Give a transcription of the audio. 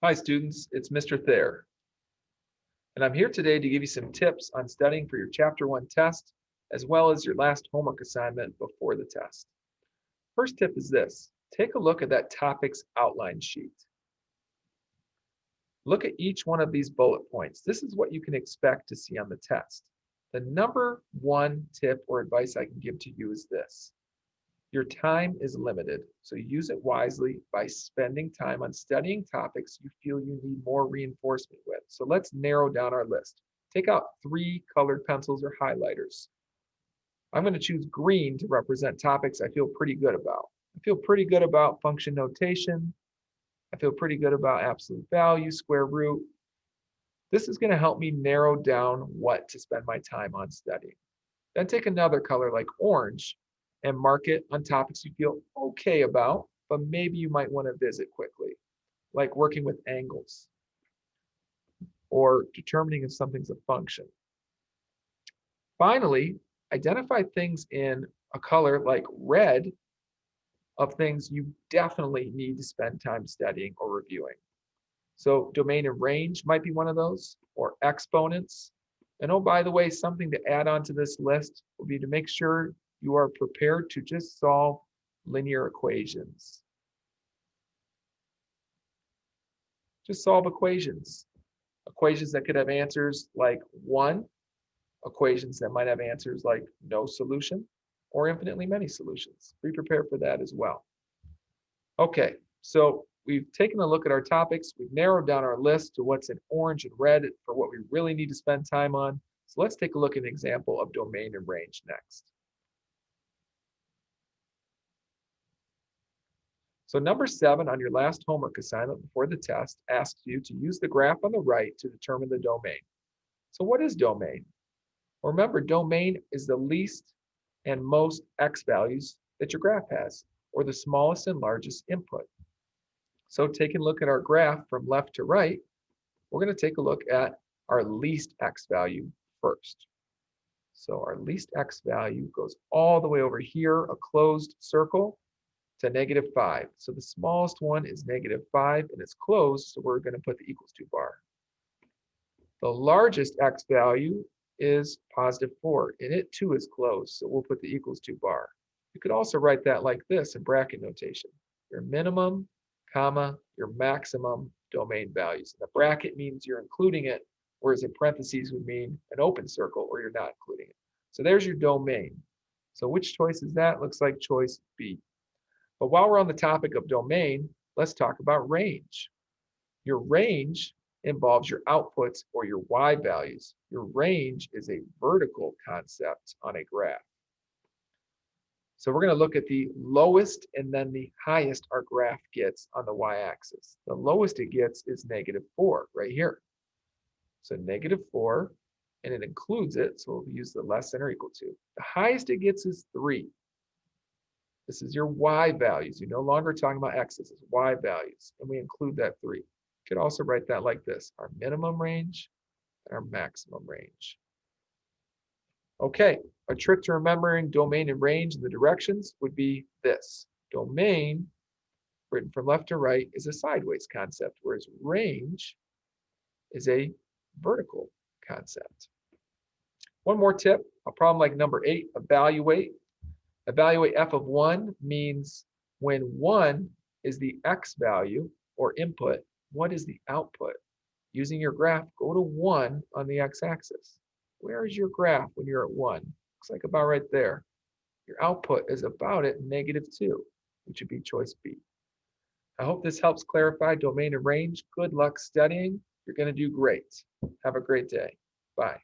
Hi students, it's Mr. Thayer, and I'm here today to give you some tips on studying for your Chapter 1 test, as well as your last homework assignment before the test. First tip is this: take a look at that topic's outline sheet. Look at each one of these bullet points. This is what you can expect to see on the test. The number one tip or advice I can give to you is this: your time is limited, so use it wisely by spending time on studying topics you feel you need more reinforcement with. So let's narrow down our list. Take out 3 colored pencils or highlighters. I'm going to choose green to represent topics I feel pretty good about. I feel pretty good about function notation. I feel pretty good about absolute value, square root. This is going to help me narrow down what to spend my time on studying. Then take another color like orange and mark it on topics you feel okay about, but maybe you might want to visit quickly, like working with angles or determining if something's a function. Finally, identify things in a color like red of things you definitely need to spend time studying or reviewing. So domain and range might be one of those, or exponents. And oh, by the way, something to add on to this list will be to make sure you are prepared to just solve linear equations. Just solve equations. Equations that could have answers like 1, equations that might have answers like no solution, or infinitely many solutions. Be prepared for that as well. Okay, so we've taken a look at our topics. We've narrowed down our list to what's in orange and red for what we really need to spend time on. So let's take a look at an example of domain and range next. So number 7 on your last homework assignment before the test asks you to use the graph on the right to determine the domain. So what is domain? Well, remember, domain is the least and most x values that your graph has, or the smallest and largest input. So taking a look at our graph from left to right, we're going to take a look at our least x value first. So our least x value goes all the way over here, a closed circle, to -5. So the smallest one is -5 and it's closed, so we're going to put the equals to bar. The largest x value is +4 and it too is closed, so we'll put the equals to bar. You could also write that like this in bracket notation: your minimum, comma, your maximum domain values. And the bracket means you're including it, whereas in parentheses would mean an open circle or you're not including it. So there's your domain. So which choice is that? Looks like choice B. But while we're on the topic of domain, let's talk about range. Your range involves your outputs or your y values. Your range is a vertical concept on a graph. So we're going to look at the lowest and then the highest our graph gets on the y-axis. The lowest it gets is -4 right here. So -4, and it includes it, so we'll use the less than or equal to. The highest it gets is 3. This is your y values. You're no longer talking about x's, it's y values, and we include that 3. You could also write that like this: our minimum range and our maximum range. Okay, a trick to remembering domain and range and the directions would be this: domain, written from left to right, is a sideways concept, whereas range is a vertical concept. One more tip, a problem like number 8, evaluate. Evaluate f of 1 means when 1 is the x value or input, what is the output? Using your graph, go to 1 on the x-axis. Where is your graph when you're at 1? Looks like about right there. Your output is about at -2, which would be choice B. I hope this helps clarify domain and range. Good luck studying. You're going to do great. Have a great day. Bye.